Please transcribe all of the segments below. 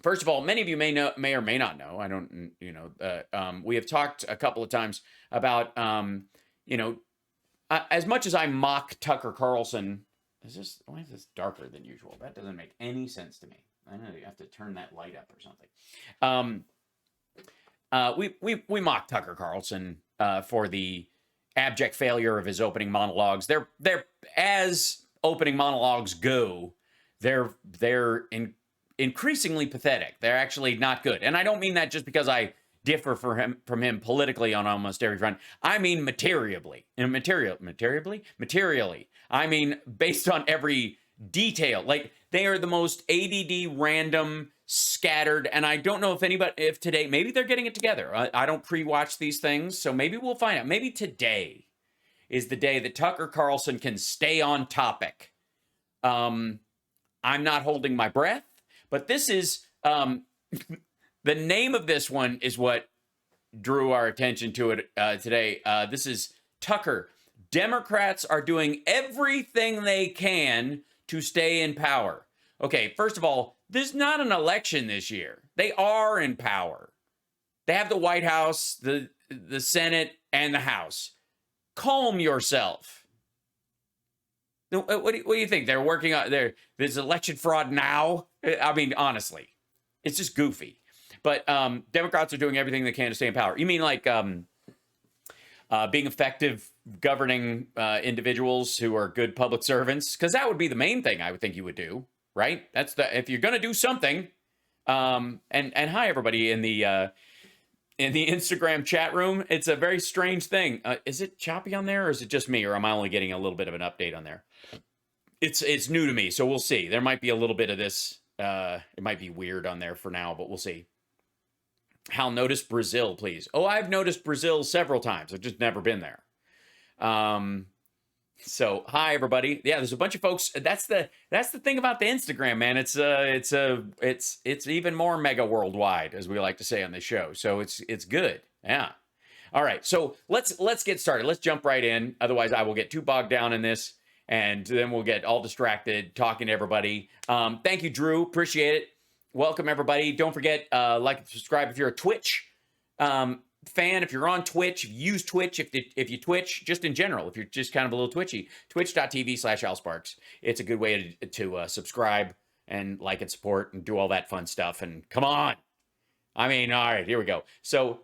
First of all, many of you may or may not know. I don't, we have talked a couple of times about, as much as I mock Tucker Carlson, why is this darker than usual? That doesn't make any sense to me. I know you have to turn that light up or something. We mock Tucker Carlson for the abject failure of his opening monologues. They're as opening monologues go, they're increasingly pathetic. They're actually not good. And I don't mean that just because I differ from him politically on almost every front. I mean materially. I mean based on every detail. Like, they are the most ADD, random, scattered, and I don't know if today, maybe they're getting it together. I don't pre-watch these things, so maybe we'll find out. Maybe today is the day that Tucker Carlson can stay on topic. I'm not holding my breath, but this is, the name of this one is what drew our attention to it today. This is Tucker. Democrats are doing everything they can to stay in power. Okay, first of all, there's not an election this year. They are in power. They have the White House, the Senate, and the House. Calm yourself. What do you think? They're working on there's election fraud now? I mean, honestly, it's just goofy. But Democrats are doing everything they can to stay in power. You mean like being effective governing individuals who are good public servants? Because that would be the main thing I would think you would do, right? If you're going to do something. And hi everybody in the Instagram chat room. It's a very strange thing. Is it choppy on there, or is it just me, or am I only getting a little bit of an update on there? It's new to me, so we'll see. There might be a little bit of this. It might be weird on there for now, but we'll see. Hal, notice Brazil, please. Oh, I've noticed Brazil several times. I've just never been there. So hi everybody. Yeah, there's a bunch of folks. That's the thing about the Instagram, man. It's even more mega worldwide, as we like to say on this show. So it's good. Yeah. All right. So let's get started. Let's jump right in. Otherwise, I will get too bogged down in this, and then we'll get all distracted talking to everybody. Thank you, Drew. Appreciate it. Welcome everybody. Don't forget, like and subscribe if you're a Twitch fan. If you're on Twitch, use Twitch. If you Twitch, just in general, if you're just kind of a little twitchy, twitch.tv/alsparks. It's a good way to subscribe and like and support and do all that fun stuff. And come on. I mean, all right, here we go. So,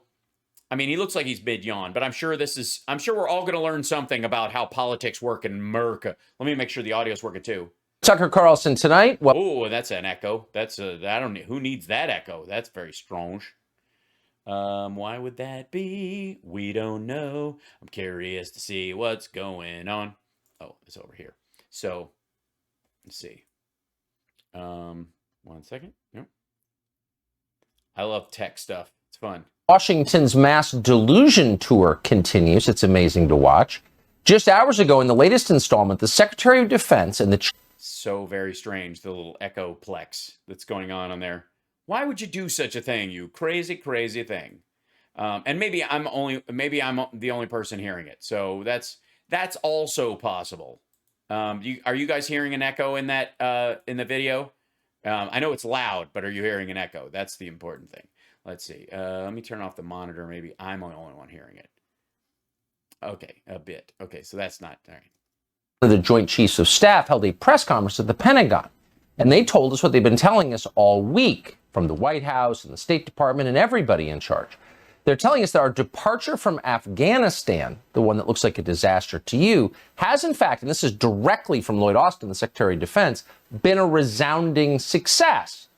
I mean, he looks like he's mid-yawn, but I'm sure we're all going to learn something about how politics work in America. Let me make sure the audio's working too. Tucker Carlson tonight. Oh, that's an echo. I don't know. Who needs that echo? That's very strange. Why would that be? We don't know. I'm curious to see what's going on. Oh, it's over here. So, let's see. 1 second. Yep. I love tech stuff. It's fun. Washington's mass delusion tour continues. It's amazing to watch. Just hours ago, in the latest installment, the Secretary of Defense and the so very strange, the little echoplex that's going on there. Why would you do such a thing, you crazy, crazy thing? And maybe I'm the only person hearing it. So that's also possible. Are you guys hearing an echo in that in the video? I know it's loud, but are you hearing an echo? That's the important thing. Let's see. Let me turn off the monitor. Maybe I'm the only one hearing it. Okay, a bit. Okay, so that's not all right. The Joint Chiefs of Staff held a press conference at the Pentagon, and they told us what they've been telling us all week from the White House and the State Department and everybody in charge. They're telling us that our departure from Afghanistan, the one that looks like a disaster to you, has in fact, and this is directly from Lloyd Austin, the Secretary of Defense, been a resounding success.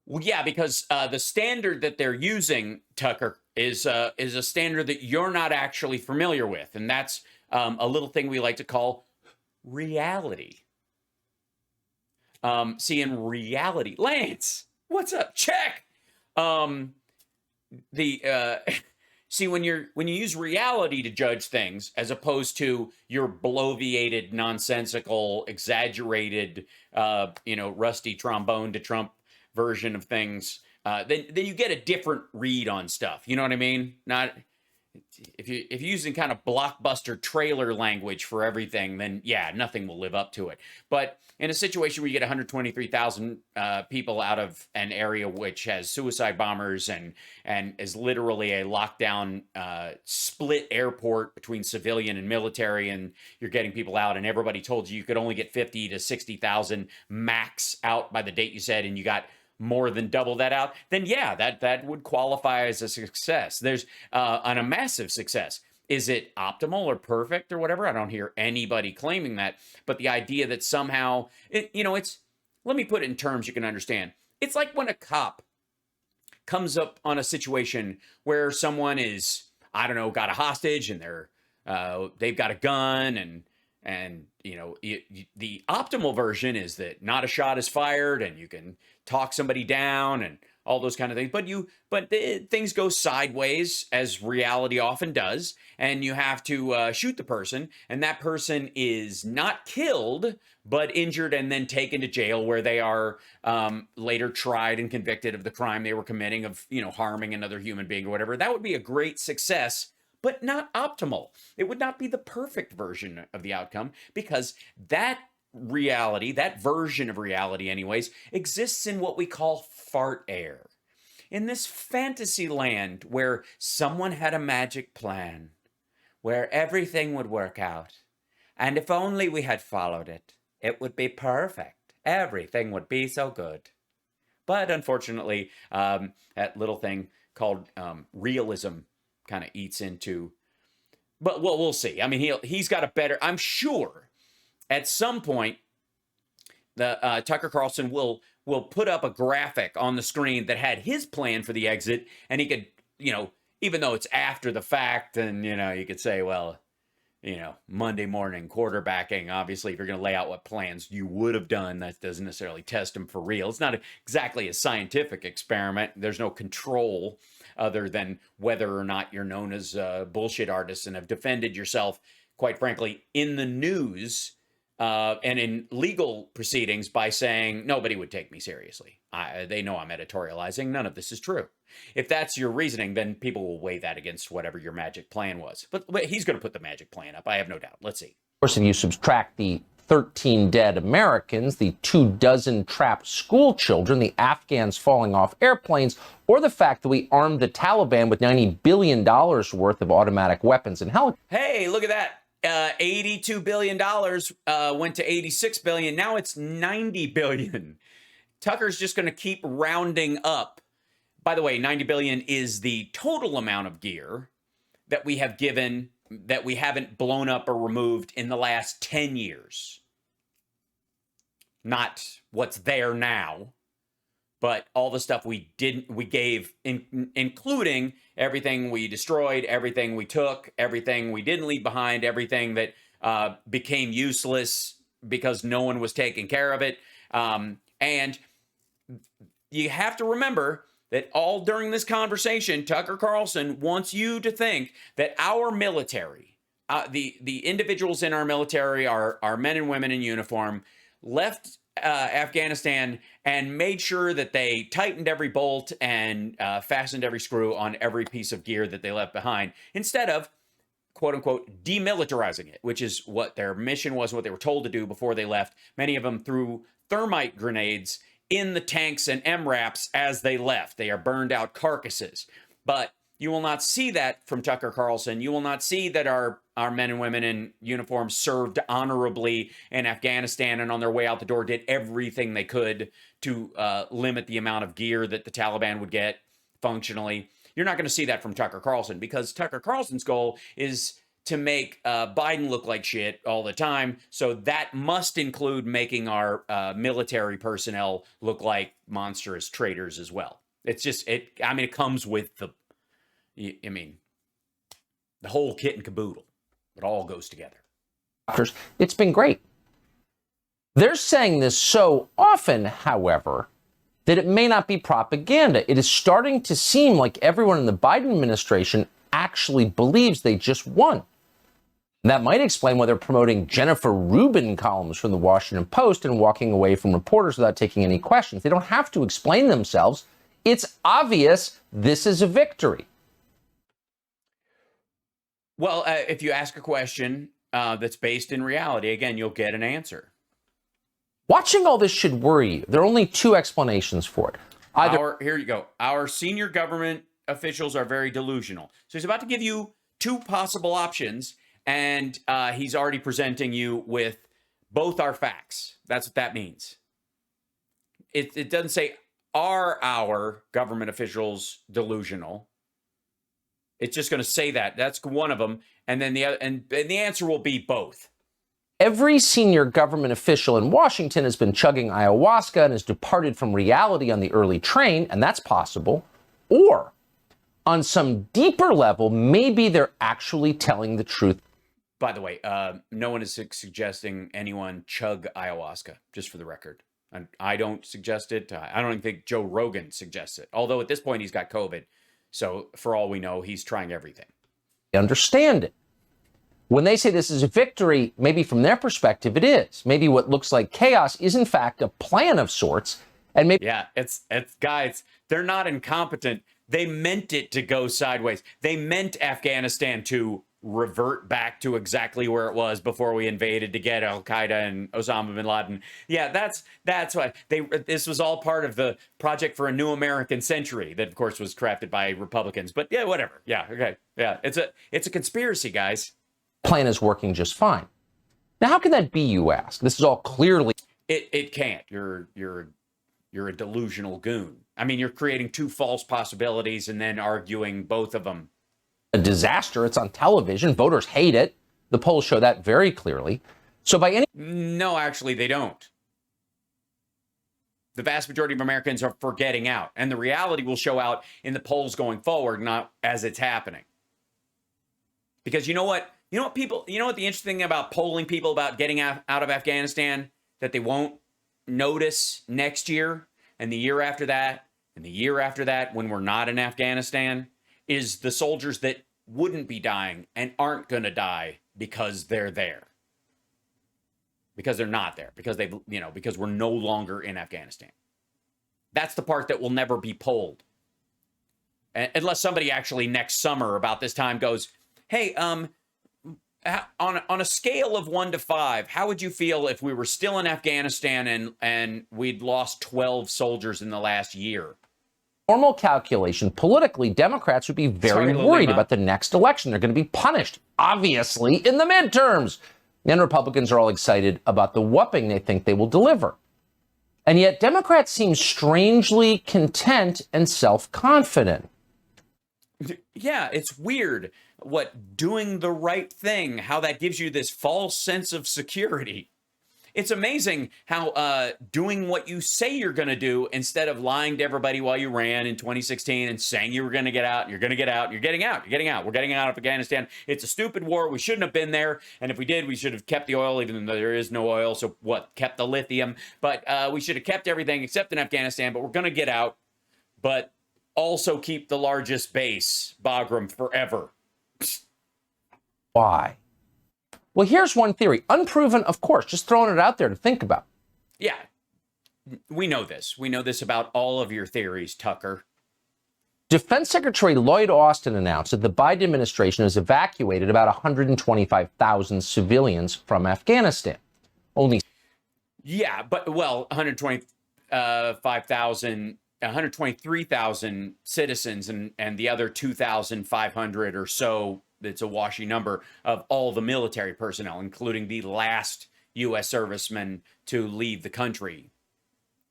Well, yeah, because the standard that they're using, Tucker, is a standard that you're not actually familiar with, and that's a little thing we like to call reality. See, in reality, Lance, what's up? Check. See, when you use reality to judge things as opposed to your bloviated, nonsensical, exaggerated, rusty trombone to Trump version of things, then you get a different read on stuff. You know what I mean? if you're using kind of blockbuster trailer language for everything, then yeah, nothing will live up to it. But in a situation where you get 123,000 people out of an area which has suicide bombers and is literally a lockdown split airport between civilian and military, and you're getting people out, and everybody told you could only get 50 to 60,000 max out by the date you said, and you got more than double that out, then yeah, that would qualify as a success. There's on a massive success. Is it optimal or perfect or whatever? I don't hear anybody claiming that. But the idea that somehow, it's, let me put it in terms you can understand. It's like when a cop comes up on a situation where someone is, I don't know, got a hostage and they've got a gun and the optimal version is that not a shot is fired and you can talk somebody down and all those kind of things. But things go sideways, as reality often does, and you have to shoot the person, and that person is not killed but injured and then taken to jail, where they are later tried and convicted of the crime they were committing of harming another human being or whatever. That would be a great success, but not optimal. It would not be the perfect version of the outcome, because that reality, that version of reality anyways, exists in what we call fart air. In this fantasy land where someone had a magic plan, where everything would work out, and if only we had followed it, it would be perfect. Everything would be so good. But unfortunately, that little thing called realism kind of eats into, but well, we'll see. I mean, he's got a better, I'm sure at some point the Tucker Carlson will put up a graphic on the screen that had his plan for the exit, and he could, even though it's after the fact, and you could say, well, Monday morning quarterbacking, obviously if you're going to lay out what plans you would have done, that doesn't necessarily test them for real. It's not exactly a scientific experiment. There's no control other than whether or not you're known as a bullshit artist and have defended yourself, quite frankly, in the news and in legal proceedings by saying nobody would take me seriously. They know I'm editorializing. None of this is true. If that's your reasoning, then people will weigh that against whatever your magic plan was. But he's going to put the magic plan up. I have no doubt. Let's see. Of course, if you subtract the 13 dead Americans, the 24 trapped school children, the Afghans falling off airplanes, or the fact that we armed the Taliban with $90 billion worth of automatic weapons and helicopters. Hey, look at that. $82 billion went to $86 billion. Now it's $90 billion. Tucker's just going to keep rounding up. By the way, $90 billion is the total amount of gear that we have given that we haven't blown up or removed in the last 10 years. Not what's there now, but all the stuff we gave, including everything we destroyed, everything we took, everything we didn't leave behind, everything that became useless because no one was taking care of it. And you have to remember that all during this conversation, Tucker Carlson wants you to think that our military, the individuals in our military, our men and women in uniform, left Afghanistan and made sure that they tightened every bolt and fastened every screw on every piece of gear that they left behind, instead of, quote unquote, demilitarizing it, which is what their mission was, what they were told to do before they left. Many of them threw thermite grenades in the tanks and MRAPs as they left. They are burned out carcasses. But you will not see that from Tucker Carlson. You will not see that our men and women in uniform served honorably in Afghanistan and on their way out the door did everything they could to limit the amount of gear that the Taliban would get functionally. You're not going to see that from Tucker Carlson, because Tucker Carlson's goal is to make Biden look like shit all the time. So that must include making our military personnel look like monstrous traitors as well. It's just, it comes with the whole kit and caboodle. It all goes together. It's been great. They're saying this so often, however, that it may not be propaganda. It is starting to seem like everyone in the Biden administration actually believes they just won. That might explain why they're promoting Jennifer Rubin columns from the Washington Post and walking away from reporters without taking any questions. They don't have to explain themselves. It's obvious this is a victory. Well, if you ask a question that's based in reality, again, you'll get an answer. Watching all this should worry you. There are only two explanations for it. Here you go. Our senior government officials are very delusional. So he's about to give you two possible options, and he's already presenting you with both our facts. That's what that means. It doesn't say, are our government officials delusional? It's just going to say that. That's one of them. And then the answer will be both. Every senior government official in Washington has been chugging ayahuasca and has departed from reality on the early train, and that's possible. Or, on some deeper level, maybe they're actually telling the truth. By the way, no one is suggesting anyone chug ayahuasca, just for the record. And I don't suggest it. I don't even think Joe Rogan suggests it. Although at this point he's got COVID. So for all we know, he's trying everything. Understand it. When they say this is a victory, maybe from their perspective it is. Maybe what looks like chaos is in fact a plan of sorts. And maybe it's guys, they're not incompetent. They meant it to go sideways. They meant Afghanistan to revert back to exactly where it was before we invaded to get Al-Qaeda and Osama bin Laden. Yeah, that's why this was all part of the Project for a New American Century that of course was crafted by Republicans. But yeah, whatever. Yeah, okay. Yeah, it's a conspiracy, guys. Plan is working just fine. Now, how can that be, you ask? This is all clearly... It can't. You're a delusional goon. I mean, you're creating two false possibilities and then arguing both of them. A disaster. It's on television. Voters hate it. The polls show that very clearly. So by any... No, actually, they don't. The vast majority of Americans are for getting out. And the reality will show out in the polls going forward, not as it's happening. Because you know what? You know what the interesting thing about polling people about getting out of Afghanistan that they won't notice next year and the year after that and the year after that when we're not in Afghanistan is the soldiers that wouldn't be dying and aren't going to die because they're there. Because they're not there. Because because we're no longer in Afghanistan. That's the part that will never be polled. Unless somebody actually next summer about this time goes, hey, on a scale of 1 to 5, how would you feel if we were still in Afghanistan and we'd lost 12 soldiers in the last year? Normal calculation, politically, Democrats would be very worried about the next election. They're going to be punished, obviously, in the midterms. And Republicans are all excited about the whooping they think they will deliver. And yet Democrats seem strangely content and self-confident. Yeah, it's weird. What doing the right thing, how that gives you this false sense of security. It's amazing how doing what you say you're going to do instead of lying to everybody while you ran in 2016 and saying you were going to get out, you're going to get out, you're getting out, you're getting out. We're getting out of Afghanistan. It's a stupid war. We shouldn't have been there. And if we did, we should have kept the oil, even though there is no oil. So what? Kept the lithium. But we should have kept everything except in Afghanistan. But we're going to get out. But also keep the largest base, Bagram, forever. Why? Well, here's one theory. Unproven, of course, just throwing it out there to think about. Yeah, we know this. We know this about all of your theories, Tucker. Defense Secretary Lloyd Austin announced that the Biden administration has evacuated about 125,000 civilians from Afghanistan. Yeah, but, 123,000 citizens and the other 2,500 or so, it's a washy number, of all the military personnel, including the last U.S. serviceman to leave the country,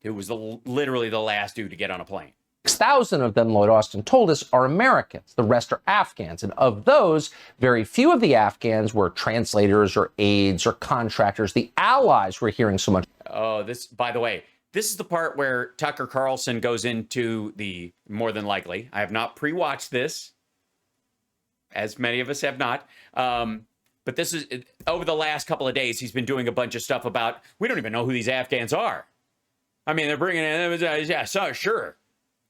who was literally the last dude to get on a plane. 6,000 of them, Lloyd Austin told us, are Americans. The rest are Afghans. And of those, very few of the Afghans were translators or aides or contractors. The allies we're hearing so much. Oh, by the way, this is the part where Tucker Carlson goes into the, more than likely, I have not pre-watched this, as many of us have not. But this is, over the last couple of days, he's been doing a bunch of stuff about, we don't even know who these Afghans are. I mean, they're bringing in, yeah, so, sure.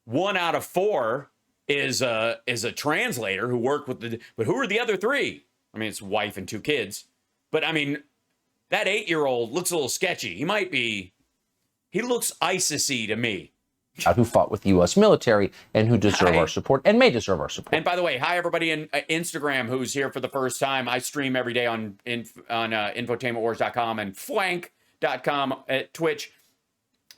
1 out of 4 is a translator who worked with but who are the other 3? I mean, it's wife and 2 kids. But I mean, that 8-year-old looks a little sketchy. He looks ISIS-y to me. who fought with the U.S. military and who deserve our support and may deserve our support. And by the way, hi everybody in Instagram who's here for the first time. I stream every day on infotainmentwars.com and flank.com at Twitch.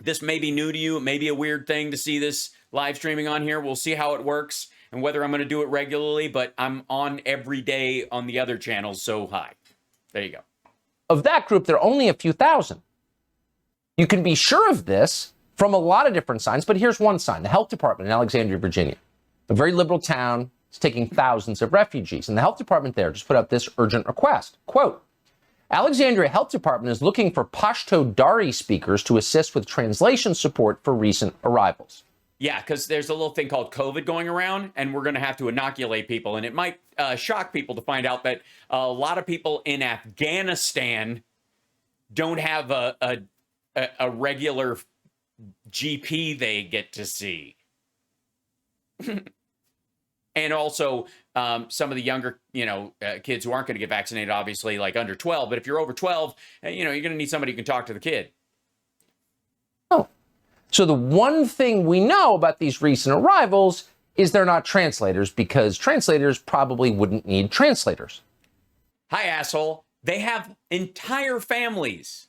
This may be new to you. It may be a weird thing to see this live streaming on here. We'll see how it works and whether I'm going to do it regularly, but I'm on every day on the other channels, so hi. There you go. Of that group, there are only a few thousand. You can be sure of this from a lot of different signs, but here's one sign. The health department in Alexandria, Virginia, a very liberal town, is taking thousands of refugees. And the health department there just put out this urgent request. Quote, Alexandria Health Department is looking for Pashto Dari speakers to assist with translation support for recent arrivals. Yeah, because there's a little thing called COVID going around, and we're going to have to inoculate people. And it might shock people to find out that a lot of people in Afghanistan don't have a regular GP they get to see. And also some of the younger, kids who aren't going to get vaccinated, obviously, like under 12. But if you're over 12, you're going to need somebody who can talk to the kid. Oh, so the one thing we know about these recent arrivals is they're not translators, because translators probably wouldn't need translators. Hi, asshole. They have entire families.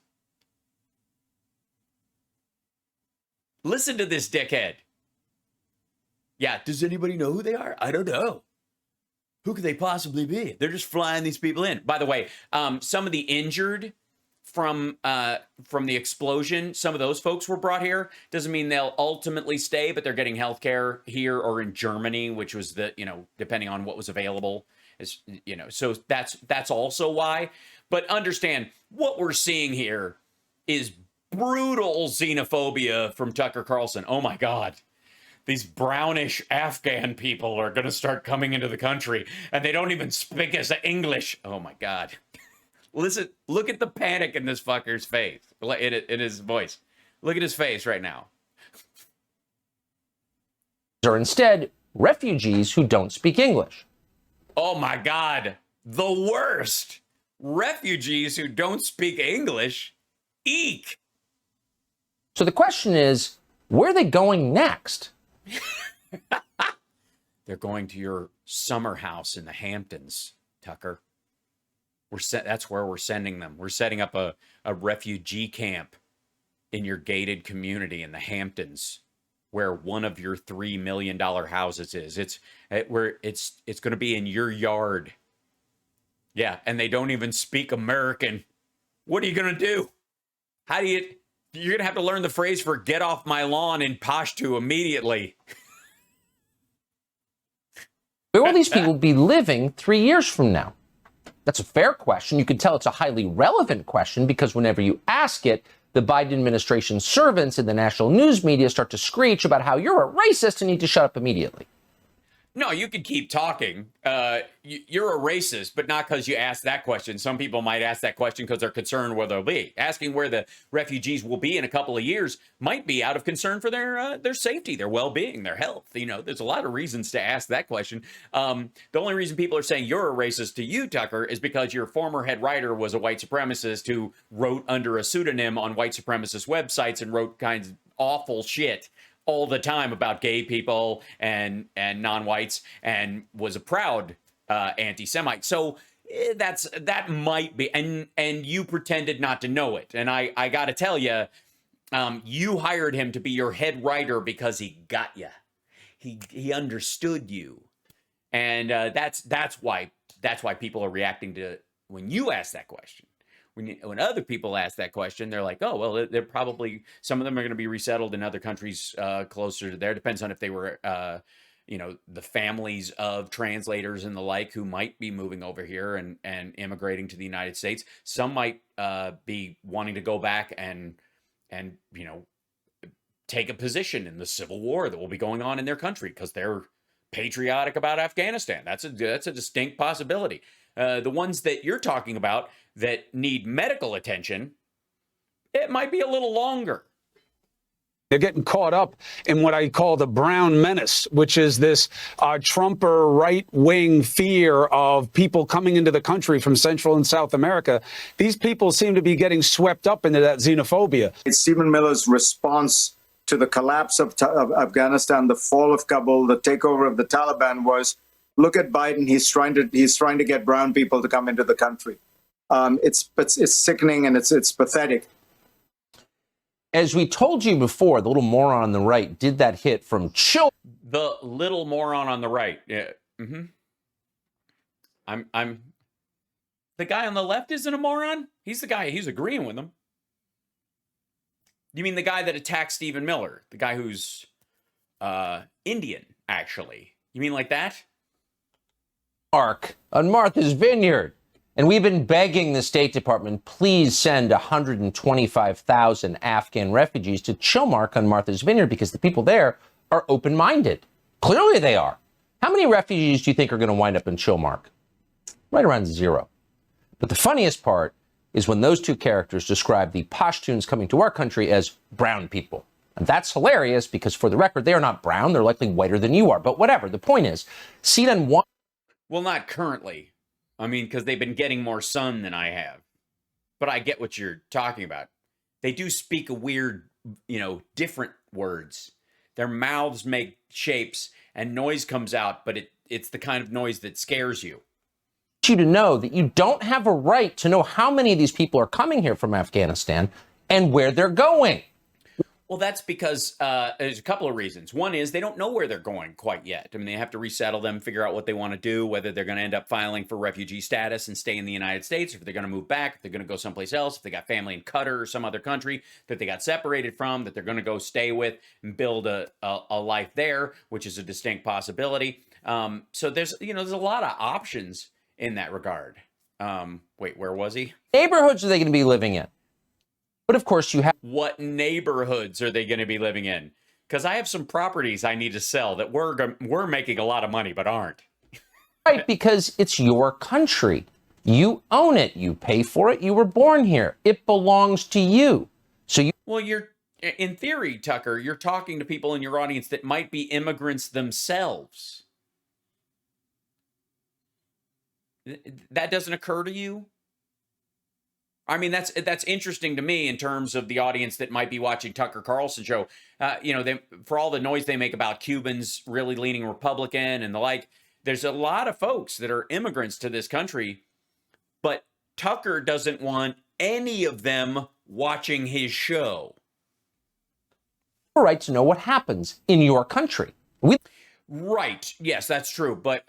Listen to this dickhead. Yeah, does anybody know who they are? I don't know. Who could they possibly be? They're just flying these people in. By the way, some of the injured from the explosion, some of those folks were brought here. Doesn't mean they'll ultimately stay, but they're getting health care here or in Germany, which was depending on what was available. So that's also why. But understand, what we're seeing here is brutal xenophobia from Tucker Carlson. Oh my God. These brownish Afghan people are going to start coming into the country, and they don't even speak us English. Oh my God. Listen, look at the panic in this fucker's face, in his voice. Look at his face right now. Are instead refugees who don't speak English. Oh my God. The worst. Refugees who don't speak English. Eek. So the question is, where are they going next? They're going to your summer house in the Hamptons, Tucker. That's where we're sending them. We're setting up a refugee camp in your gated community in the Hamptons, where one of your $3 million houses is. It's going to be in your yard. Yeah, and they don't even speak American. What are you going to do? You're going to have to learn the phrase for "get off my lawn" in Pashto immediately. Where will these people be living 3 years from now? That's a fair question. You can tell it's a highly relevant question, because whenever you ask it, the Biden administration servants in the national news media start to screech about how you're a racist and need to shut up immediately. No, you can keep talking. You're a racist, but not because you asked that question. Some people might ask that question because they're concerned where they'll be. Asking where the refugees will be in a couple of years might be out of concern for their safety, their well-being, their health. There's a lot of reasons to ask that question. The only reason people are saying you're a racist to you, Tucker, is because your former head writer was a white supremacist who wrote under a pseudonym on white supremacist websites and wrote kinds of awful shit all the time about gay people and non-whites, and was a proud anti-Semite. So that might be, and you pretended not to know it. And I got to tell you, you hired him to be your head writer because he got you. He understood you, and that's why people are reacting to when you ask that question. When other people ask that question, they're like, oh, well, they're probably, some of them are going to be resettled in other countries closer to there. Depends on if they were, the families of translators and the like who might be moving over here and immigrating to the United States. Some might be wanting to go back and take a position in the civil war that will be going on in their country because they're patriotic about Afghanistan. That's a distinct possibility. The ones that you're talking about that need medical attention, it might be a little longer. They're getting caught up in what I call the brown menace, which is this Trumper right-wing fear of people coming into the country from Central and South America. These people seem to be getting swept up into that xenophobia. Stephen Miller's response to the collapse of Afghanistan, the fall of Kabul, the takeover of the Taliban was, look at Biden. He's trying to get brown people to come into the country. It's sickening and it's pathetic. As we told you before, the little moron on the right did that hit from children. The little moron on the right. Yeah. I'm the guy on the left isn't a moron. He's the guy. He's agreeing with him. You mean the guy that attacked Stephen Miller? The guy who's Indian, actually. You mean like that? Mark on Martha's Vineyard. And we've been begging the State Department, please send 125,000 Afghan refugees to Chilmark on Martha's Vineyard because the people there are open-minded. Clearly they are. How many refugees do you think are going to wind up in Chilmark? Right around 0. But the funniest part is when those two characters describe the Pashtuns coming to our country as brown people. And that's hilarious because, for the record, they are not brown. They're likely whiter than you are. But whatever. The point is, CNN wants... Well, not currently. I mean, because they've been getting more sun than I have. But I get what you're talking about. They do speak a weird, different words. Their mouths make shapes and noise comes out, but it's the kind of noise that scares you. You to know that you don't have a right to know how many of these people are coming here from Afghanistan and where they're going. Well, that's because there's a couple of reasons. One is they don't know where they're going quite yet. I mean, they have to resettle them, figure out what they want to do, whether they're going to end up filing for refugee status and stay in the United States, or if they're going to move back, if they're going to go someplace else, if they got family in Qatar or some other country that they got separated from, that they're going to go stay with and build a life there, which is a distinct possibility. So there's a lot of options in that regard. Wait, where was he? Neighborhoods are they going to be living in? But of course you have... What neighborhoods are they going to be living in? Because I have some properties I need to sell that we're making a lot of money, but aren't. Right, because it's your country. You own it. You pay for it. You were born here. It belongs to you. So you... Well, in theory, Tucker, you're talking to people in your audience that might be immigrants themselves. That doesn't occur to you? I mean, that's interesting to me in terms of the audience that might be watching Tucker Carlson show. For all the noise they make about Cubans really leaning Republican and the like, there's a lot of folks that are immigrants to this country, but Tucker doesn't want any of them watching his show. Right to know what happens in your country. Right. Yes, that's true. But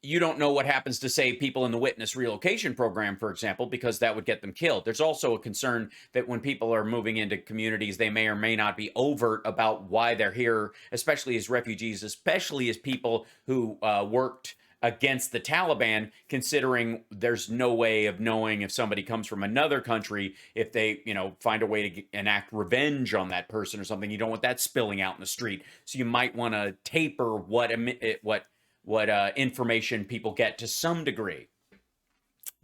you don't know what happens to, say, people in the witness relocation program, for example, because that would get them killed. There's also a concern that when people are moving into communities, they may or may not be overt about why they're here, especially as refugees, especially as people who worked against the Taliban, considering there's no way of knowing if somebody comes from another country, if they, find a way to enact revenge on that person or something. You don't want that spilling out in the street. So you might want to taper what information people get to some degree,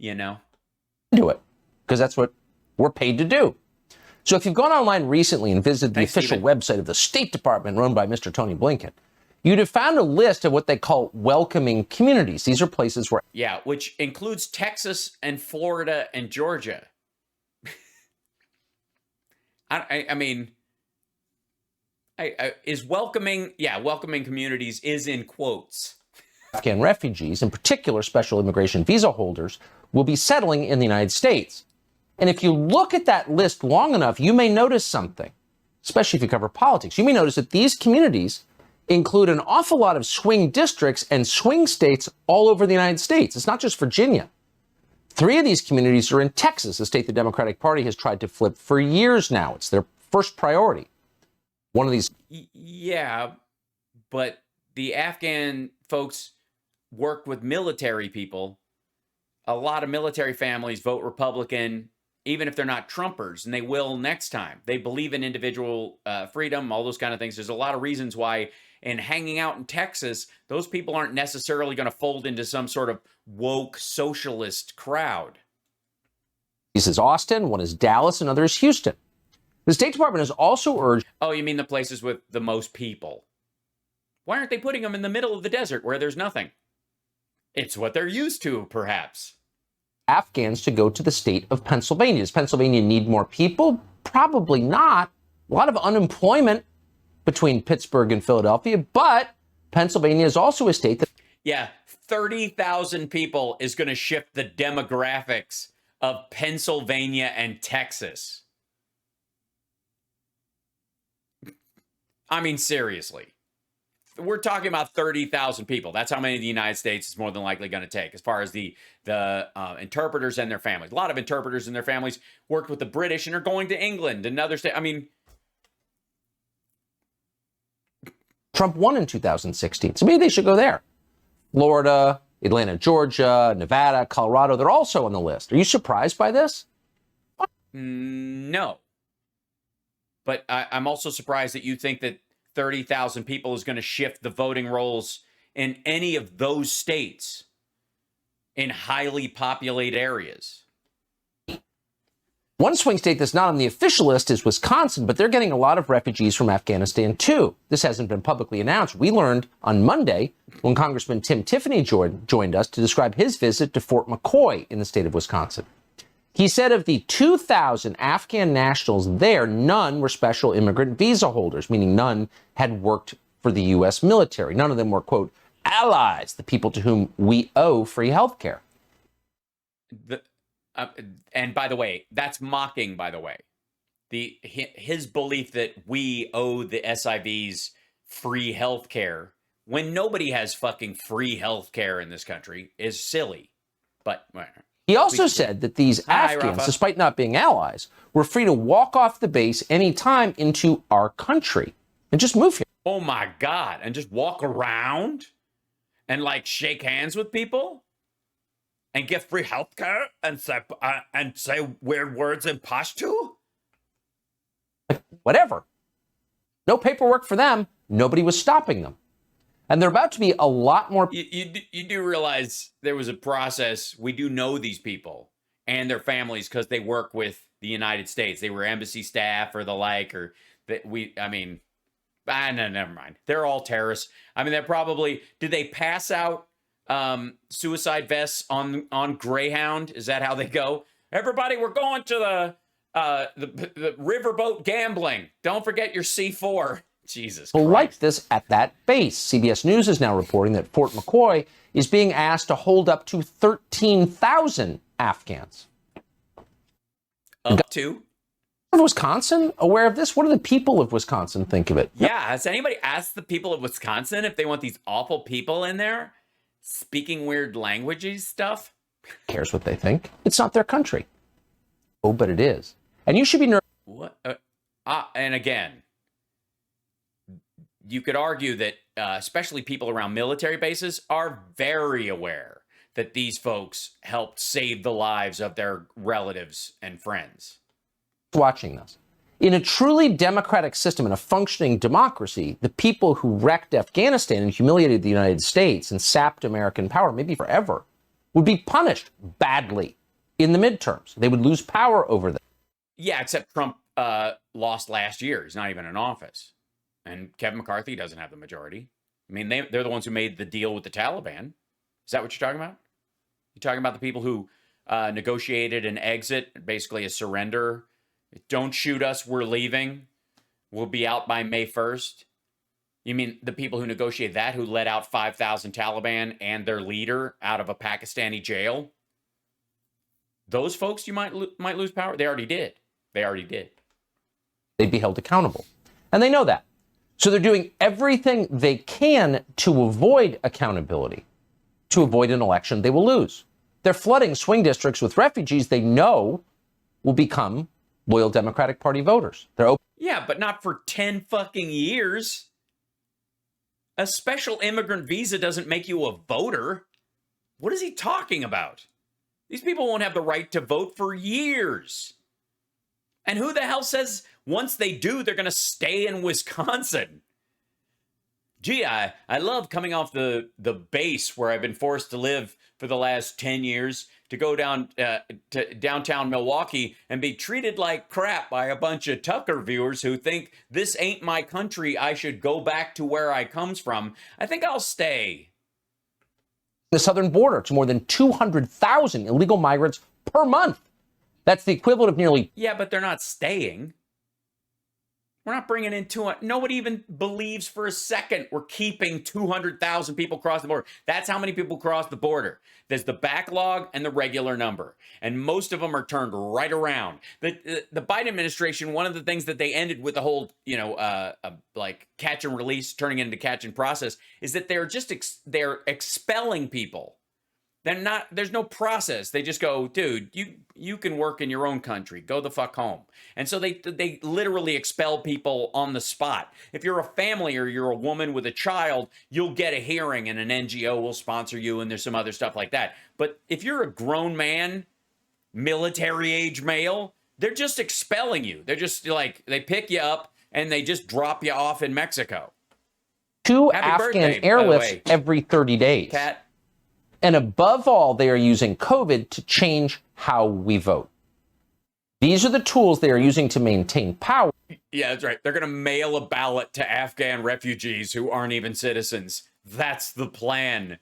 Do it, because that's what we're paid to do. So if you've gone online recently and visited the official website of the State Department run by Mr. Tony Blinken, you'd have found a list of what they call welcoming communities. These are places where... Yeah, which includes Texas and Florida and Georgia. I mean... is welcoming... Yeah, welcoming communities is in quotes. Afghan refugees, in particular special immigration visa holders, will be settling in the United States. And if you look at that list long enough, you may notice something, especially if you cover politics. You may notice that these communities include an awful lot of swing districts and swing states all over the United States. It's not just Virginia. 3 of these communities are in Texas, a state the Democratic Party has tried to flip for years now. It's their first priority. One of these... Yeah, but the Afghan folks work with military people. A lot of military families vote Republican, even if they're not Trumpers, and they will next time. They believe in individual freedom, all those kind of things. There's a lot of reasons why, in hanging out in Texas, those people aren't necessarily going to fold into some sort of woke socialist crowd. One is Austin, one is Dallas, another is Houston. The State Department has also urged... Oh, you mean the places with the most people? Why aren't they putting them in the middle of the desert where there's nothing? It's what they're used to, perhaps. Afghans to go to the state of Pennsylvania. Does Pennsylvania need more people? Probably not. A lot of unemployment between Pittsburgh and Philadelphia, but Pennsylvania is also a state that... Yeah, 30,000 people is going to shift the demographics of Pennsylvania and Texas. I mean, seriously. We're talking about 30,000 people. That's how many the United States is more than likely going to take, as far as the interpreters and their families. A lot of interpreters and their families worked with the British and are going to England and other states. I mean, Trump won in 2016, so maybe they should go there. Florida, Atlanta, Georgia, Nevada, Colorado, they're also on the list. Are you surprised by this? No. But I'm also surprised that you think that 30,000 people is going to shift the voting rolls in any of those states in highly populated areas. One swing state that's not on the official list is Wisconsin, but they're getting a lot of refugees from Afghanistan, too. This hasn't been publicly announced. We learned on Monday when Congressman Tim Tiffany joined us to describe his visit to Fort McCoy in the state of Wisconsin. He said of the 2,000 Afghan nationals there, none were special immigrant visa holders, meaning none had worked for the U.S. military. None of them were, quote, allies, the people to whom we owe free health care. And by the way, that's mocking, by the way. His belief that we owe the SIVs free health care when nobody has fucking free health care in this country is silly. But he also said that these Afghans, despite not being allies, were free to walk off the base anytime into our country and just move here. Oh my God. And just walk around and like shake hands with people and get free health care and say weird words in Pashto? Whatever. No paperwork for them. Nobody was stopping them. And they're about to be a lot more... You do realize there was a process. We do know these people and their families because they work with the United States. They were embassy staff or the like, or that no, never mind. They're all terrorists. I mean, they're probably... Did they pass out suicide vests on Greyhound? Is that how they go? Everybody, we're going to the riverboat gambling. Don't forget your C4. Jesus Christ. Like this at that base. CBS News is now reporting that Fort McCoy is being asked to hold up to 13,000 Afghans. Up to? Wisconsin aware of this? What do the people of Wisconsin think of it? Yeah, has anybody asked the people of Wisconsin if they want these awful people in there speaking weird languages stuff? Who cares what they think? It's not their country. Oh, but it is. And you should be nervous. What? And again, you could argue that especially people around military bases are very aware that these folks helped save the lives of their relatives and friends. Watching this. In a truly democratic system, in a functioning democracy, the people who wrecked Afghanistan and humiliated the United States and sapped American power, maybe forever, would be punished badly in the midterms. They would lose power over them. Yeah, except Trump lost last year. He's not even in office. And Kevin McCarthy doesn't have the majority. I mean, they're the ones who made the deal with the Taliban. Is that what you're talking about? You're talking about the people who negotiated an exit, basically a surrender. Don't shoot us, we're leaving. We'll be out by May 1st. You mean the people who negotiated that, who let out 5,000 Taliban and their leader out of a Pakistani jail? Those folks you might lose power? They already did. They'd be held accountable. And they know that. So they're doing everything they can to avoid accountability, to avoid an election they will lose. They're flooding swing districts with refugees they know will become loyal Democratic Party voters. Yeah, but not for 10 fucking years. A special immigrant visa doesn't make you a voter. What is he talking about? These people won't have the right to vote for years. And who the hell says once they do, they're going to stay in Wisconsin? Gee, I love coming off the base where I've been forced to live for the last 10 years to go down to downtown Milwaukee and be treated like crap by a bunch of Tucker viewers who think this ain't my country. I should go back to where I comes from. I think I'll stay. The southern border to more than 200,000 illegal migrants per month. That's the equivalent of nearly... Yeah, but they're not staying. We're not bringing in 200. Nobody even believes for a second we're keeping 200,000 people across the border. That's how many people cross the border. There's the backlog and the regular number. And most of them are turned right around. The Biden administration, one of the things that they ended with the whole, like catch and release, turning it into catch and process, is that they're just, they're expelling people. They're not, there's no process. They just go, dude, you can work in your own country. Go the fuck home. And so they literally expel people on the spot. If you're a family or you're a woman with a child, you'll get a hearing and an NGO will sponsor you, and there's some other stuff like that. But if you're a grown man, military age male, they're just expelling you. They're just like, they pick you up and they just drop you off in Mexico. 2 Happy Afghan birthday, airlifts every 30 days. Cat. And above all, they are using COVID to change how we vote. These are the tools they are using to maintain power. Yeah, that's right. They're going to mail a ballot to Afghan refugees who aren't even citizens. That's the plan.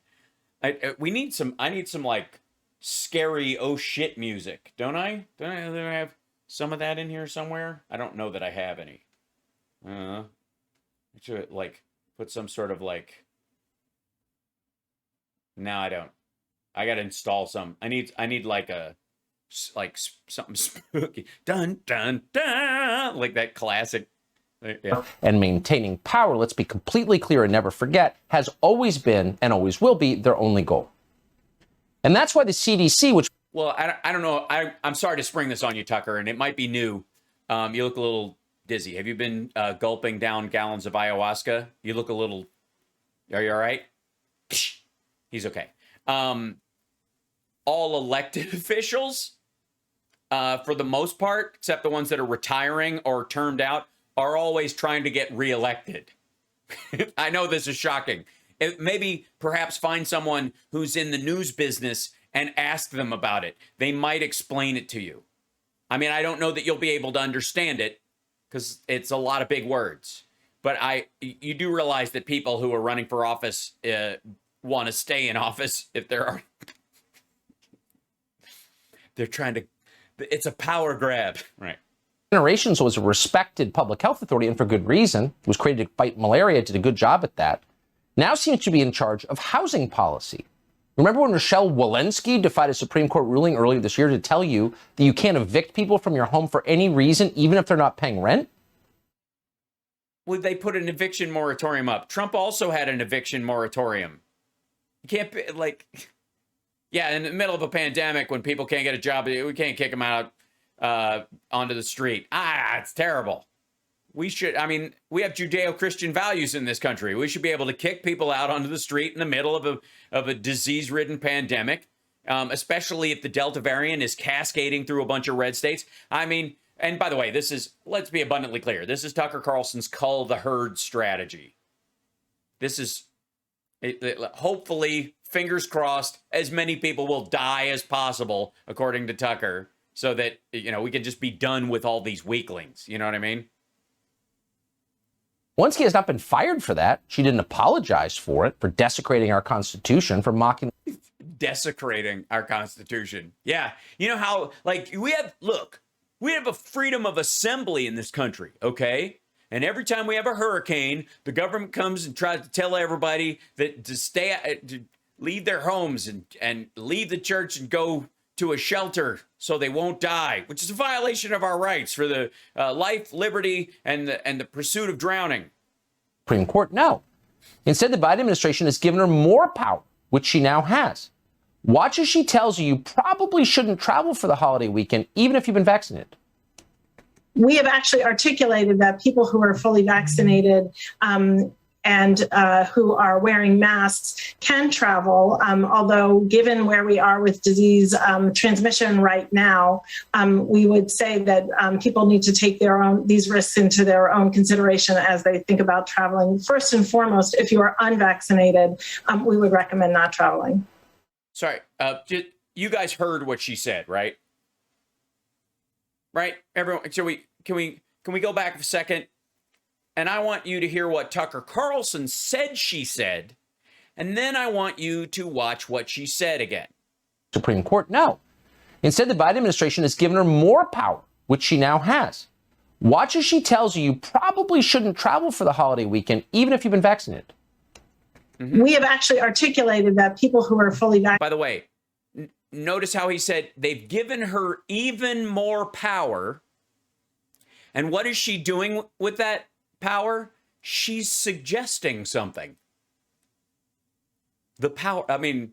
I need some like scary oh shit music, don't I? Don't I have some of that in here somewhere? I don't know that I have any. I should like put some sort of like. No, I don't. I got to install some. I need like something spooky. Dun, dun, dun. Like that classic. Yeah. And maintaining power, let's be completely clear and never forget, has always been and always will be their only goal. And that's why the CDC, which... Well, I don't know. I'm sorry to spring this on you, Tucker, and it might be new. You look a little dizzy. Have you been gulping down gallons of ayahuasca? You look a little... Are you all right? Psh. He's okay. All elected officials, for the most part, except the ones that are retiring or termed out, are always trying to get reelected. I know this is shocking. Maybe perhaps find someone who's in the news business and ask them about it. They might explain it to you. I mean, I don't know that you'll be able to understand it because it's a lot of big words. But you do realize that people who are running for office want to stay in office if there are. They're trying to. It's a power grab, right? Generations was a respected public health authority, and for good reason. It was created to fight malaria, did a good job at that. Now seems to be in charge of housing policy. Remember when Rochelle Walensky defied a Supreme Court ruling earlier this year to tell you that you can't evict people from your home for any reason, even if they're not paying rent? Well, they put an eviction moratorium up. Trump also had an eviction moratorium. You can't be like, yeah, in the middle of a pandemic when people can't get a job, we can't kick them out onto the street. It's terrible. We should, I mean, we have Judeo-Christian values in this country. We should be able to kick people out onto the street in the middle of a disease-ridden pandemic, especially if the Delta variant is cascading through a bunch of red states. I mean, and by the way, let's be abundantly clear. This is Tucker Carlson's cull the herd strategy. This is, hopefully, fingers crossed, as many people will die as possible, according to Tucker, so that, we can just be done with all these weaklings. You know what I mean? Walensky has not been fired for that. She didn't apologize for it, for desecrating our Constitution, for mocking... Desecrating our Constitution. Yeah. You know how, we have a freedom of assembly in this country, okay? And every time we have a hurricane, the government comes and tries to tell everybody that to leave their homes and leave the church and go to a shelter so they won't die, which is a violation of our rights for the life, liberty, and the pursuit of drowning. Supreme Court, no. Instead, the Biden administration has given her more power, which she now has. Watch as she tells you probably shouldn't travel for the holiday weekend, even if you've been vaccinated. We have actually articulated that people who are fully vaccinated and who are wearing masks can travel, although given where we are with disease transmission right now, we would say that people need to take these risks into their own consideration as they think about traveling. First and foremost, if you are unvaccinated, we would recommend not traveling. Sorry, you guys heard what she said, right? Right, everyone. Can we go back a second? And I want you to hear what Tucker Carlson said she said, and then I want you to watch what she said again. Supreme Court, no. Instead, the Biden administration has given her more power, which she now has. Watch as she tells you probably shouldn't travel for the holiday weekend, even if you've been vaccinated. We have actually articulated that people who are fully vaccinated. By the way, notice how he said they've given her even more power. And what is she doing with that power? She's suggesting something. The power, I mean,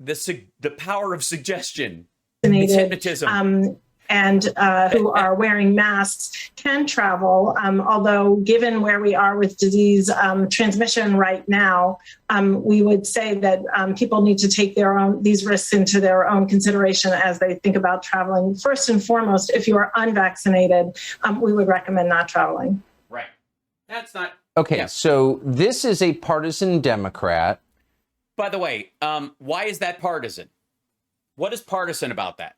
the power of suggestion. It's hypnotism. And who are wearing masks can travel, although given where we are with disease transmission right now, we would say that people need to take these risks into their own consideration as they think about traveling. First and foremost, if you are unvaccinated, we would recommend not traveling. Right. That's not... Okay, yeah. So this is a partisan Democrat. By the way, why is that partisan? What is partisan about that?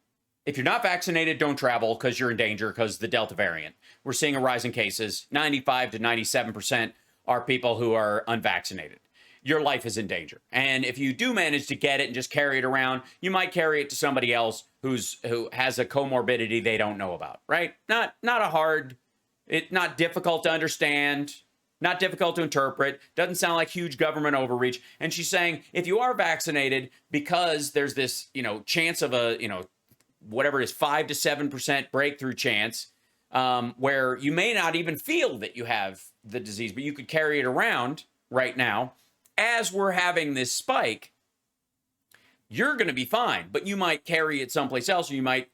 If you're not vaccinated, don't travel because you're in danger because the Delta variant. We're seeing a rise in cases. 95 to 97% are people who are unvaccinated. Your life is in danger. And if you do manage to get it and just carry it around, you might carry it to somebody else who has a comorbidity they don't know about, right? Not difficult to understand, not difficult to interpret, doesn't sound like huge government overreach. And she's saying, if you are vaccinated, because there's this, chance of a, whatever it is, 5 to 7% breakthrough chance, where you may not even feel that you have the disease, but you could carry it around right now. As we're having this spike, you're going to be fine, but you might carry it someplace else, or you might,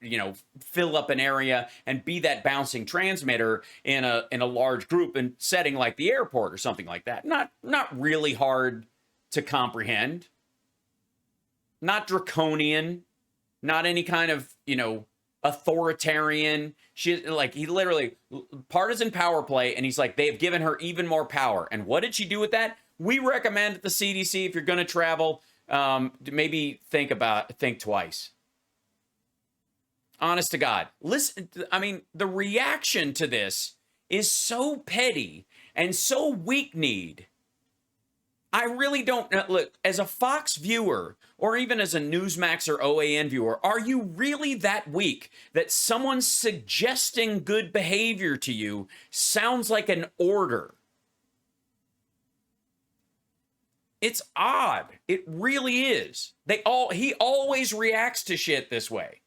fill up an area and be that bouncing transmitter in a large group and setting like the airport or something like that. Not really hard to comprehend, not draconian, not any kind of, authoritarian. He literally partisan power play. And he's like, they've given her even more power. And what did she do with that? We recommend at the CDC, if you're going to travel, maybe think twice. Honest to God. Listen, I mean, the reaction to this is so petty and so weak-kneed. I really don't look, as a Fox viewer or even as a Newsmax or OAN viewer, are you really that weak that someone suggesting good behavior to you sounds like an order? It's odd. It really is. He always reacts to shit this way.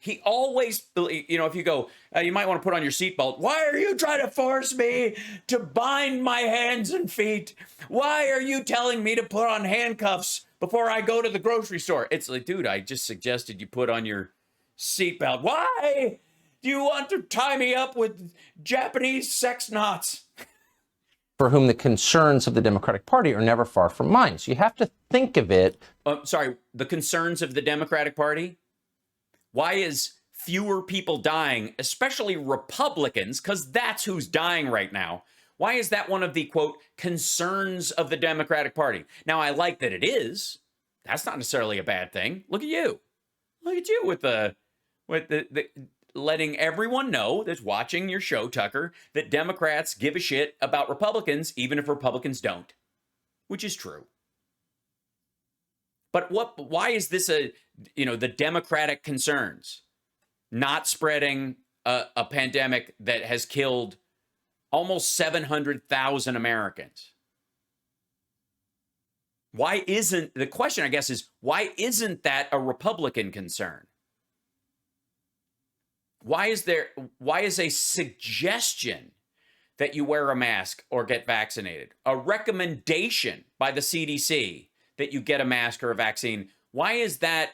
He always, if you go, you might want to put on your seatbelt. Why are you trying to force me to bind my hands and feet? Why are you telling me to put on handcuffs before I go to the grocery store? It's like, dude, I just suggested you put on your seatbelt. Why do you want to tie me up with Japanese sex knots? For whom the concerns of the Democratic Party are never far from mine. So you have to think of it. The concerns of the Democratic Party? Why is fewer people dying, especially Republicans, because that's who's dying right now? Why is that one of the, quote, concerns of the Democratic Party? Now, I like that it is. That's not necessarily a bad thing. Look at you. Look at you with the letting everyone know that's watching your show, Tucker, that Democrats give a shit about Republicans, even if Republicans don't, which is true. But why is this the Democratic concerns? Not spreading a pandemic that has killed almost 700,000 Americans. The question, I guess, is why isn't that a Republican concern? Why is a suggestion that you wear a mask or get vaccinated, a recommendation by the CDC that you get a mask or a vaccine, why is that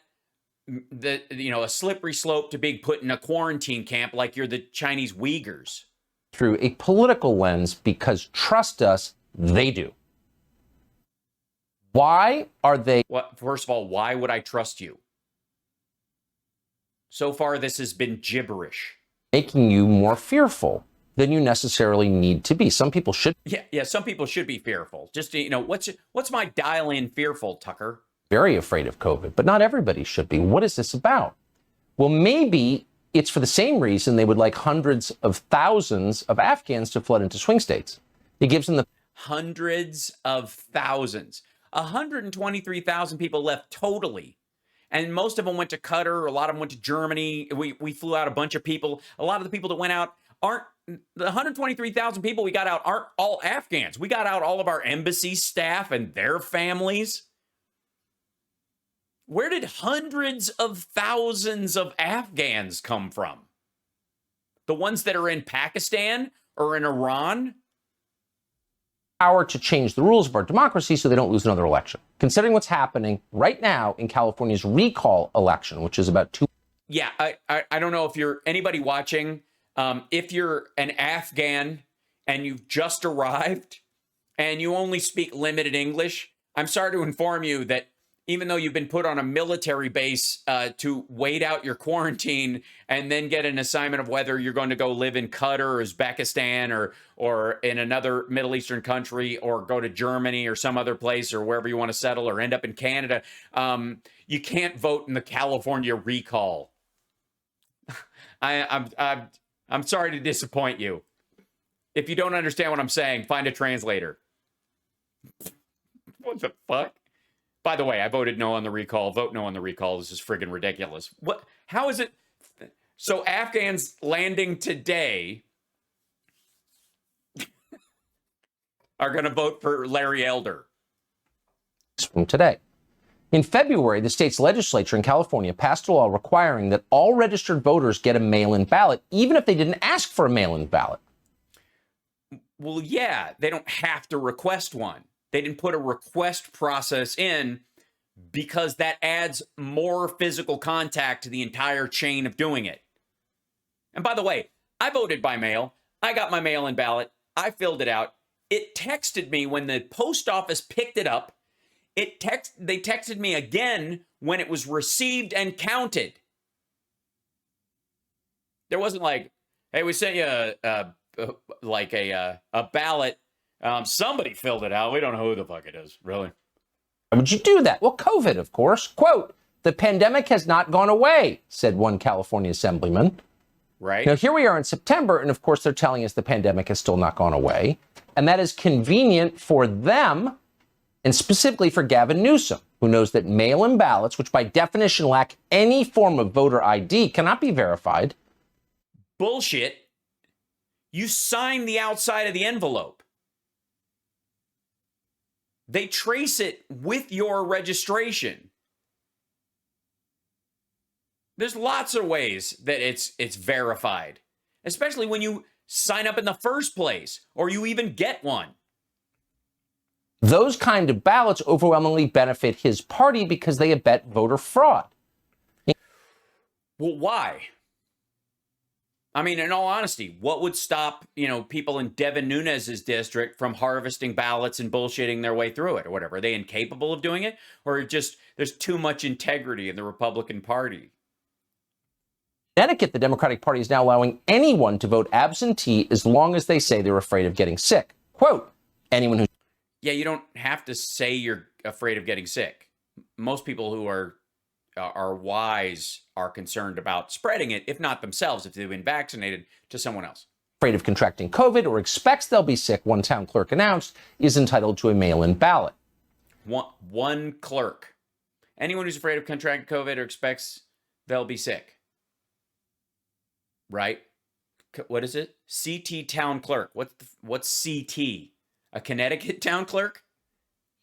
a slippery slope to being put in a quarantine camp like you're the Chinese Uyghurs? Through a political lens, because trust us, they do. Why are they? First of all, why would I trust you? So far, this has been gibberish. Making you more fearful than you necessarily need to be. Some people should. Yeah. Some people should be fearful. Just, what's my dial in fearful, Tucker? Very afraid of COVID, but not everybody should be. What is this about? Well, maybe it's for the same reason they would like hundreds of thousands of Afghans to flood into swing states. It gives them the hundreds of thousands. 123,000 people left totally. And most of them went to Qatar. A lot of them went to Germany. We flew out a bunch of people. A lot of the people that went out aren't the 123,000 people we got out aren't all Afghans. We got out all of our embassy staff and their families. Where did hundreds of thousands of Afghans come from? The ones that are in Pakistan or in Iran? Power to change the rules of our democracy so they don't lose another election. Considering what's happening right now in California's recall election, which is about 2. Yeah, I don't know if you're anybody watching. If you're an Afghan and you've just arrived and you only speak limited English, I'm sorry to inform you that even though you've been put on a military base to wait out your quarantine and then get an assignment of whether you're going to go live in Qatar or Uzbekistan or in another Middle Eastern country or go to Germany or some other place or wherever you want to settle or end up in Canada, you can't vote in the California recall. I'm sorry to disappoint you. If you don't understand what I'm saying, find a translator. What the fuck? By the way, I voted no on the recall. Vote no on the recall. This is friggin' ridiculous. What? How is it? So Afghans landing today are going to vote for Larry Elder. From today. In February, the state's legislature in California passed a law requiring that all registered voters get a mail-in ballot, even if they didn't ask for a mail-in ballot. Well, yeah, they don't have to request one. They didn't put a request process in because that adds more physical contact to the entire chain of doing it. And by the way, I voted by mail. I got my mail-in ballot. I filled it out. It texted me when the post office picked it up. They texted me again when it was received and counted. There wasn't like, hey, we sent you a ballot. Somebody filled it out. We don't know who the fuck it is, really. Why would you do that? Well, COVID, of course. Quote, the pandemic has not gone away, said one California assemblyman. Right. Now, here we are in September, and of course, they're telling us the pandemic has still not gone away. And that is convenient for them, and specifically for Gavin Newsom, who knows that mail-in ballots, which by definition lack any form of voter ID, cannot be verified. Bullshit. You sign the outside of the envelope. They trace it with your registration. There's lots of ways that it's verified, especially when you sign up in the first place or you even get one. Those kind of ballots overwhelmingly benefit his party because they abet voter fraud. Well, why? I mean, in all honesty, what would stop, people in Devin Nunes's district from harvesting ballots and bullshitting their way through it or whatever? Are they incapable of doing it? Or just there's too much integrity in the Republican Party? In Connecticut, the Democratic Party is now allowing anyone to vote absentee as long as they say they're afraid of getting sick. Quote, anyone who... Yeah, you don't have to say you're afraid of getting sick. Most people who are wise are concerned about spreading it, if not themselves, if they've been vaccinated, to someone else. Afraid of contracting COVID or expects they'll be sick, one town clerk announced, is entitled to a mail-in ballot. One clerk. Anyone who's afraid of contracting COVID or expects they'll be sick. Right? What is it? CT town clerk. What's CT? A Connecticut town clerk?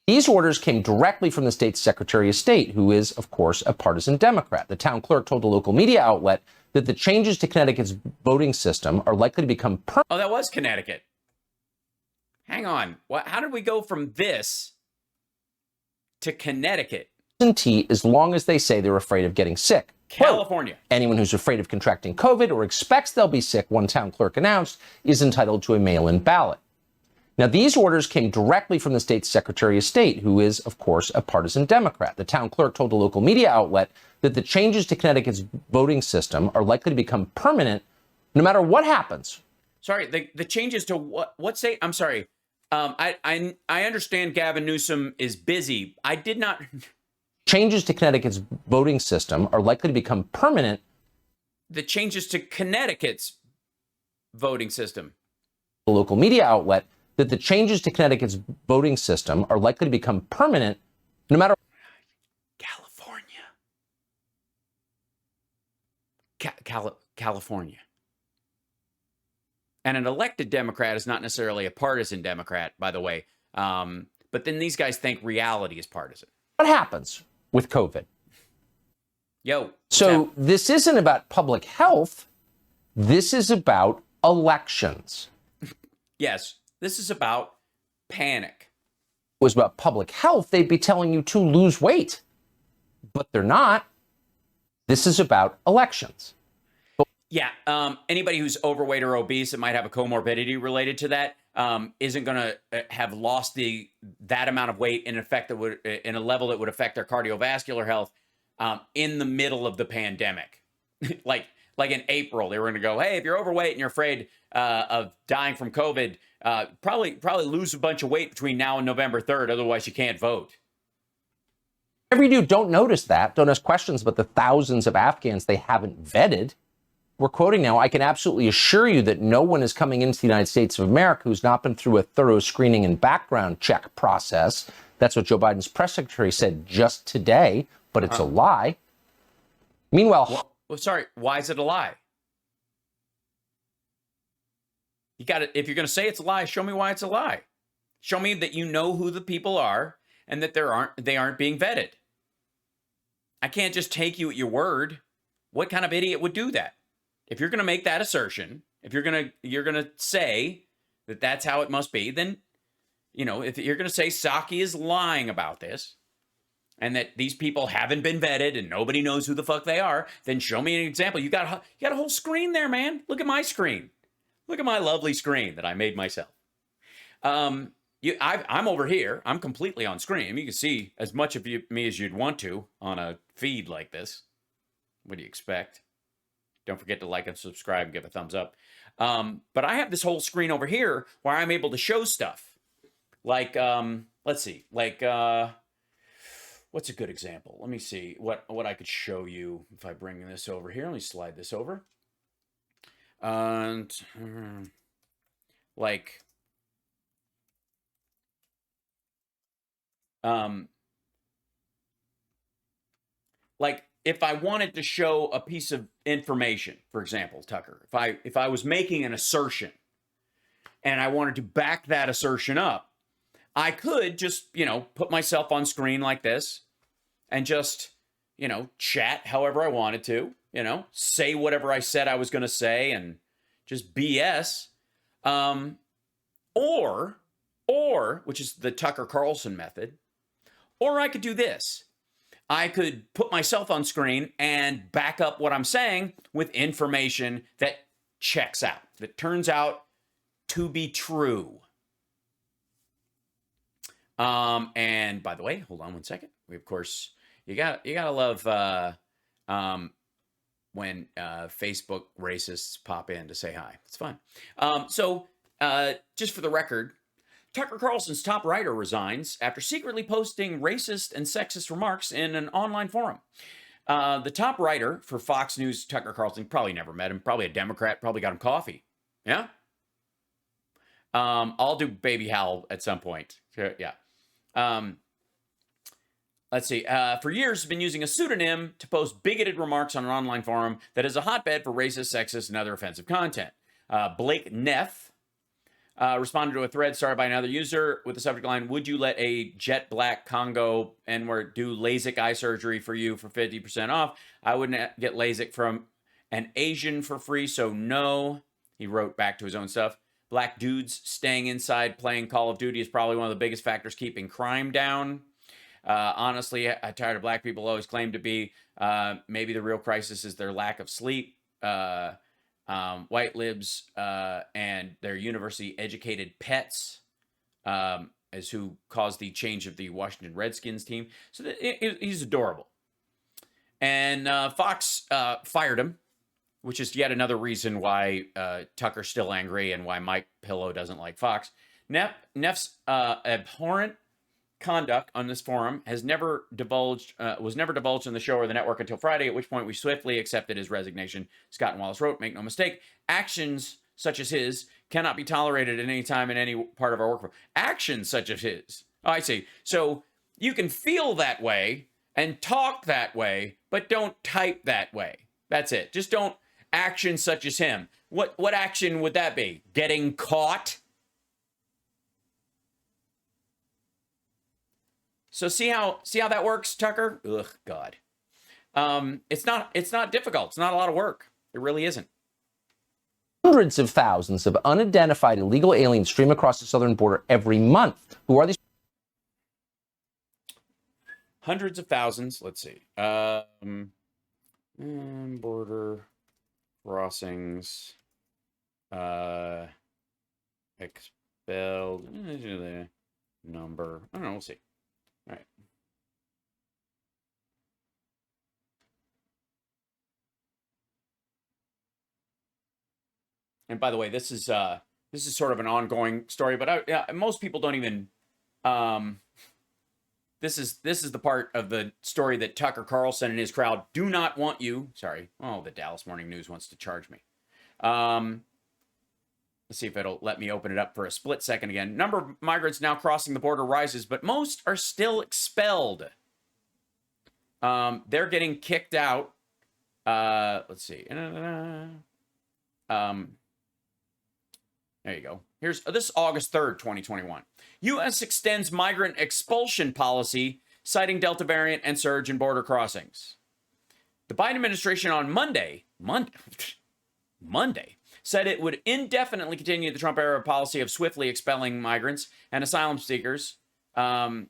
These orders came directly from the state's Secretary of State, who is, of course, a partisan Democrat. The town clerk told a local media outlet that the changes to Connecticut's voting system are likely to become permanent. Oh, that was Connecticut. Hang on. How did we go from this to Connecticut? As long as they say they're afraid of getting sick. California. Quote, anyone who's afraid of contracting COVID or expects they'll be sick, one town clerk announced, is entitled to a mail-in ballot. Now, these orders came directly from the state's Secretary of State, who is, of course, a partisan Democrat. The town clerk told a local media outlet that the changes to Connecticut's voting system are likely to become permanent no matter what happens. Sorry, the changes to what state? I'm sorry. I understand Gavin Newsom is busy. I did not... Changes to Connecticut's voting system are likely to become permanent. The changes to Connecticut's voting system. The local media outlet that the changes to Connecticut's voting system are likely to become permanent no matter... California. California. And an elected Democrat is not necessarily a partisan Democrat, by the way. But then these guys think reality is partisan. What happens with COVID? So this isn't about public health. This is about elections. Yes, this is about panic. If it was about public health, they'd be telling you to lose weight. But they're not. This is about elections. Yeah, anybody who's overweight or obese that might have a comorbidity related to that isn't going to have lost that amount of weight in a level that would affect their cardiovascular health in the middle of the pandemic. like in April, they were going to go, hey, if you're overweight and you're afraid of dying from COVID, probably lose a bunch of weight between now and November 3rd, otherwise you can't vote. Every dude don't notice that, don't ask questions about the thousands of Afghans they haven't vetted. We're quoting now, I can absolutely assure you that no one is coming into the United States of America who's not been through a thorough screening and background check process. That's what Joe Biden's press secretary said just today, but it's a lie. Meanwhile, sorry, why is it a lie? You got to, if you're going to say it's a lie, show me why it's a lie. Show me that you know who the people are and that they aren't being vetted. I can't just take you at your word. What kind of idiot would do that? If you're going to make that assertion, if you're going to say that that's how it must be, then, if you're going to say Psaki is lying about this and that these people haven't been vetted and nobody knows who the fuck they are, then show me an example. You got a whole screen there, man. Look at my screen. Look at my lovely screen that I made myself. I'm over here. I'm completely on screen. You can see as much of me as you'd want to on a feed like this. What do you expect? Don't forget to like and subscribe and give a thumbs up. But I have this whole screen over here where I'm able to show stuff. Like, let's see. Like, what's a good example? Let me see what I could show you if I bring this over here. Let me slide this over. And, like, if I wanted to show a piece of information, for example, Tucker, if I was making an assertion and I wanted to back that assertion up, I could just, put myself on screen like this and just, chat however I wanted to, say whatever I said I was going to say and just BS. Or, which is the Tucker Carlson method, or I could do this. I could put myself on screen and back up what I'm saying with information that checks out, that turns out to be true. And by the way, hold on one second. We, of course, you gotta love when Facebook racists pop in to say hi. It's fun. So just for the record, Tucker Carlson's top writer resigns after secretly posting racist and sexist remarks in an online forum. The top writer for Fox News, Tucker Carlson, probably never met him, probably a Democrat, probably got him coffee. Yeah? I'll do Baby Hal at some point. Yeah. Let's see. For years, has been using a pseudonym to post bigoted remarks on an online forum that is a hotbed for racist, sexist, and other offensive content. Blake Neff responded to a thread started by another user with the subject line, would you let a jet black Congo N-word do LASIK eye surgery for you for 50% off? I wouldn't get LASIK from an Asian for free, so no. He wrote back to his own stuff. Black dudes staying inside playing Call of Duty is probably one of the biggest factors keeping crime down. Honestly, I'm tired of black people always claim to be. Maybe the real crisis is their lack of sleep. White libs and their university-educated pets as who caused the change of the Washington Redskins team. So he's adorable. And Fox fired him, which is yet another reason why Tucker's still angry and why Mike Pillow doesn't like Fox. Neff's abhorrent conduct on this forum was never divulged in the show or the network until Friday, at which point we swiftly accepted his resignation. Scott and Wallace wrote, make no mistake, actions such as his cannot be tolerated at any time in any part of our workforce. Actions such as his. Oh, I see. So you can feel that way and talk that way, but don't type that way. That's it. Just don't actions such as him. What action would that be? Getting caught? So see how that works, Tucker? Ugh, God. It's not difficult. It's not a lot of work. It really isn't. Hundreds of thousands of unidentified illegal aliens stream across the southern border every month. Who are these? Hundreds of thousands. Let's see. Border crossings. Expelled. Number. I don't know. We'll see. All right. And by the way, this is sort of an ongoing story, but most people don't even. This is the part of the story that Tucker Carlson and his crowd do not want you. Sorry. Oh, the Dallas Morning News wants to charge me. Let's see if it'll let me open it up for a split second again. Number of migrants now crossing the border rises, but most are still expelled. They're getting kicked out. Let's see. There you go. Here's this August 3rd, 2021. U.S. extends migrant expulsion policy, citing Delta variant and surge in border crossings. The Biden administration on Monday said it would indefinitely continue the Trump-era policy of swiftly expelling migrants and asylum seekers, citing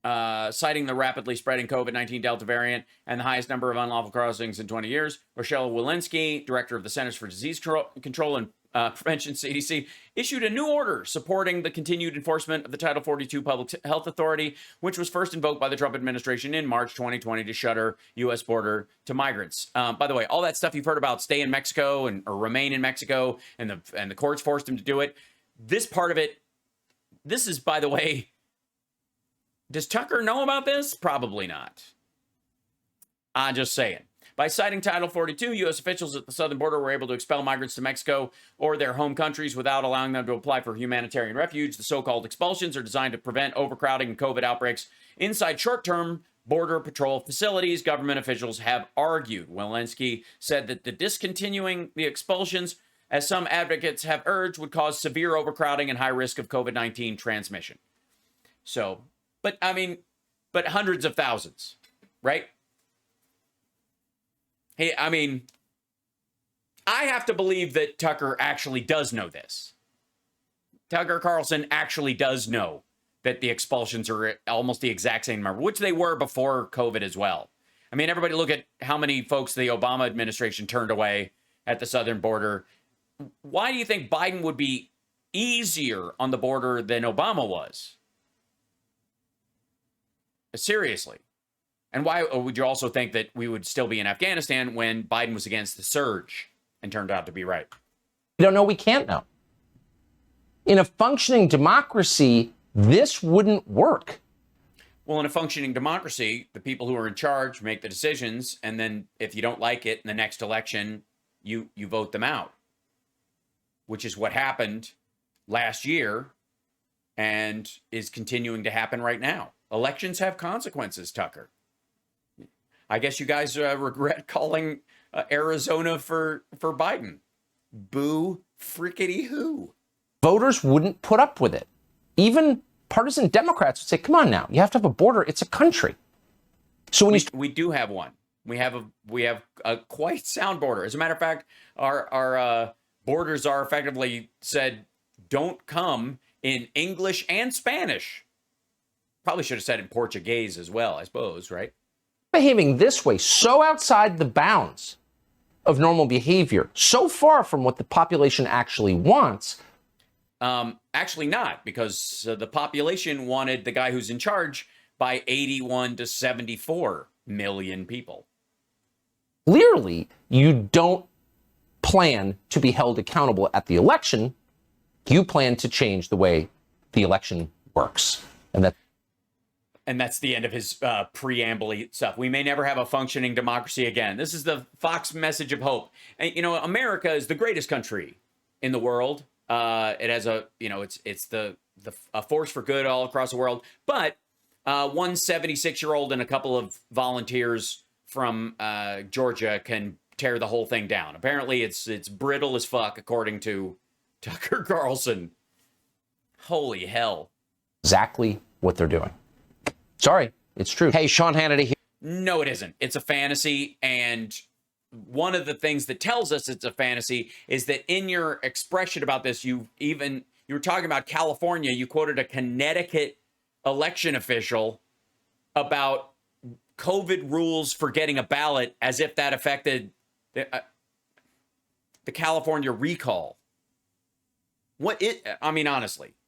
the rapidly spreading COVID-19 Delta variant and the highest number of unlawful crossings in 20 years. Rochelle Walensky, director of the Centers for Disease Control and Prevention, CDC, issued a new order supporting the continued enforcement of the Title 42 Public Health Authority, which was first invoked by the Trump administration in March 2020 to shutter U.S. border to migrants. By the way, all that stuff you've heard about stay in Mexico or remain in Mexico, and the courts forced him to do it. This part of it, this is, by the way, does Tucker know about this? Probably not. I'm just saying. By citing Title 42, U.S. officials at the southern border were able to expel migrants to Mexico or their home countries without allowing them to apply for humanitarian refuge. The so-called expulsions are designed to prevent overcrowding and COVID outbreaks inside short-term border patrol facilities, government officials have argued. Walensky said that the discontinuing the expulsions, as some advocates have urged, would cause severe overcrowding and high risk of COVID-19 transmission. So, but hundreds of thousands, right? Hey, I have to believe that Tucker actually does know this. Tucker Carlson actually does know that the expulsions are almost the exact same number, which they were before COVID as well. I mean, everybody look at how many folks the Obama administration turned away at the southern border. Why do you think Biden would be easier on the border than Obama was? Seriously. And why would you also think that we would still be in Afghanistan when Biden was against the surge and turned out to be right? We don't know. We can't know. In a functioning democracy, this wouldn't work. Well, in a functioning democracy, the people who are in charge make the decisions, and then if you don't like it in the next election, you vote them out, which is what happened last year and is continuing to happen right now. Elections have consequences, Tucker. I guess you guys regret calling Arizona for Biden. Boo frickety who. Voters wouldn't put up with it. Even partisan Democrats would say, come on now, you have to have a border. It's a country. So when we do have one. We have a quite sound border. As a matter of fact, our borders are effectively said, don't come in English and Spanish. Probably should have said in Portuguese as well, I suppose, right? Behaving this way, so outside the bounds of normal behavior, so far from what the population actually wants. Actually not, because the population wanted the guy who's in charge by 81 to 74 million people. Clearly, you don't plan to be held accountable at the election. You plan to change the way the election works. And that's the end of his preamble stuff. We may never have a functioning democracy again. This is the Fox message of hope. And, America is the greatest country in the world. It has it's a force for good all across the world. But one 76-year-old and a couple of volunteers from Georgia can tear the whole thing down. Apparently it's brittle as fuck, according to Tucker Carlson. Holy hell. Exactly what they're doing. Sorry, it's true. Hey, Sean Hannity here. No, it isn't. It's a fantasy. And one of the things that tells us it's a fantasy is that in your expression about this, you were talking about California. You quoted a Connecticut election official about COVID rules for getting a ballot as if that affected the California recall. I mean, honestly,